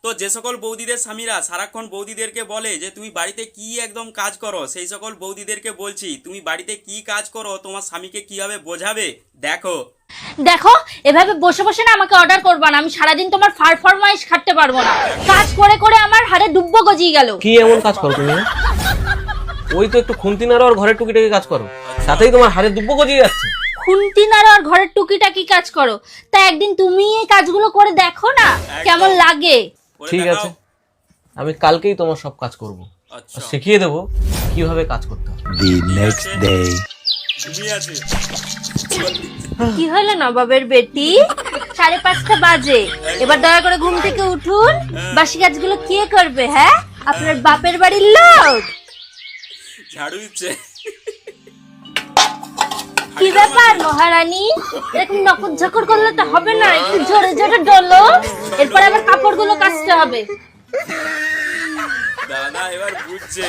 তো যে সকল বৌদিদের স্বামীরা সারাক্ষণ বৌদিদেরকে বলে যে তুমি বাড়িতে কি একদম কাজ করো, সেই সকল বৌদিদেরকে বলছি তুমি বাড়িতে কি কাজ করো তোমার স্বামীকে কিভাবে বোঝাবে দেখো। দেখো, এভাবে বসে বসে না আমাকে অর্ডার করবা না, আমি সারাদিন তোমার ফরমাইশ খাটতে পারবো না। কাজ করে করে আমার হাড়ে ডুব্বো গজিয়ে গেল। কি এমন কাজ করো তুমি? ওই তো একটু খুন্তি নাড়ো আর ঘরের টুকিটাকি কাজ করো, সাথেই তোমার হাড়ে দুব্বো গজিয়ে যাচ্ছে। খুন্তি নাড়ো আর ঘরের টুকিটাকি কাজ করো, তা একদিন তুমি এই কাজগুলো করে দেখো না কেমন লাগে। ঠিক আছে, আমি কালকেই তোমার সব কাজ করব, আর শিখিয়ে দেবো কিভাবে কাজ করতে হবে। The next day. কি হলো নবাবের বেটি? 5:30 বাজে, এবার দয়া করে ঘুম থেকে উঠুন। বাসি কাজগুলো কে করবে? হ্যাঁ, আপনার বাপের বাড়ির লোক। ঝাড়ু দিচ্ছে। কি ব্যাপার মহারানী, এরকম নকর ঝকর করলে তো হবে না, একটু জোরে জোরে ডলো, এরপর আবার কাপড়গুলো কাচতে হবে। দাদা এবার বুঝছে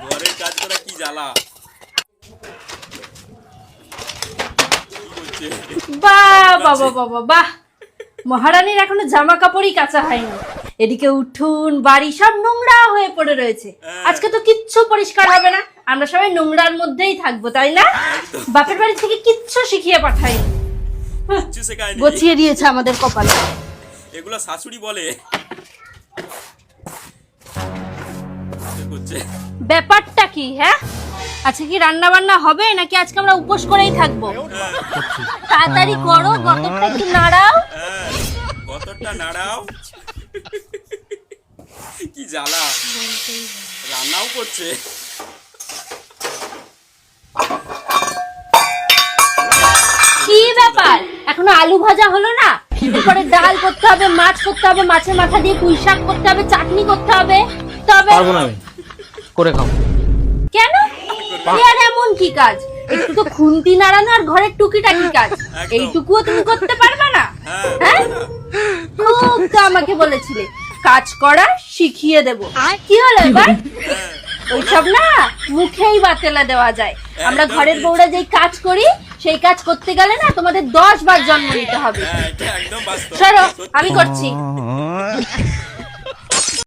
ঘরের কাজ করা কি জ্বালা। বাহ বাবা বাবা বাহ, মহারানীর এখনো জামা কাপড়ই কাঁচা হয়নি, এদিকে উঠুন বাড়ি সব নোংরা হয়ে পড়ে রয়েছে। আজকে তো কিচ্ছু পরিষ্কার হবে না, আমরা সবাই নোংরার মধ্যেই থাকবো, তাই না? বাপের বাড়ি থেকে কিচ্ছু শিখিয়ে পাঠাইনি, গছিয়ে দিয়েছে আমাদের কপালে। এগুলো শাশুড়ি বলে। ব্যাপারটা কি? হ্যাঁ, আজকে কি রান্না বান্না হবে নাকি আজকে আমরা উপোস করেই থাকবো? তাড়াতাড়ি করো, গতরটা একটু নাড়াও। গতরটা নাড়াও। কি জ্বালা, রান্নাও করছে। কি ব্যাপার, এখনো আলু ভাজা হলো না? এরপরে ডাল করতে হবে, মাছ করতে হবে, মাছের মাথা দিয়ে পুঁই শাক করতে হবে, চাটনি করতে হবে। তবে পারবো না আমি, করে খাবো। কেন? এর এমন কি কাজ? একটু তো খুন্তি নাড়ানো আর ঘরের টুকিটাকি কাজ, এইটুকুও তুমি করতে পারবে না? হ্যাঁ, খুব তো আমাকে বলেছিলে কাজ করা শিখিয়ে দেব, কি হলো এবার? ওইসব না মুখেই বাতেলা দেওয়া যায়। আমরা ঘরের বউরা যেই কাজ করি সেই কাজ করতে গেলে না তোমাদের 10 বার জন্ম নিতে হবে। একদম বাস্তব। সরো, আমি করছি।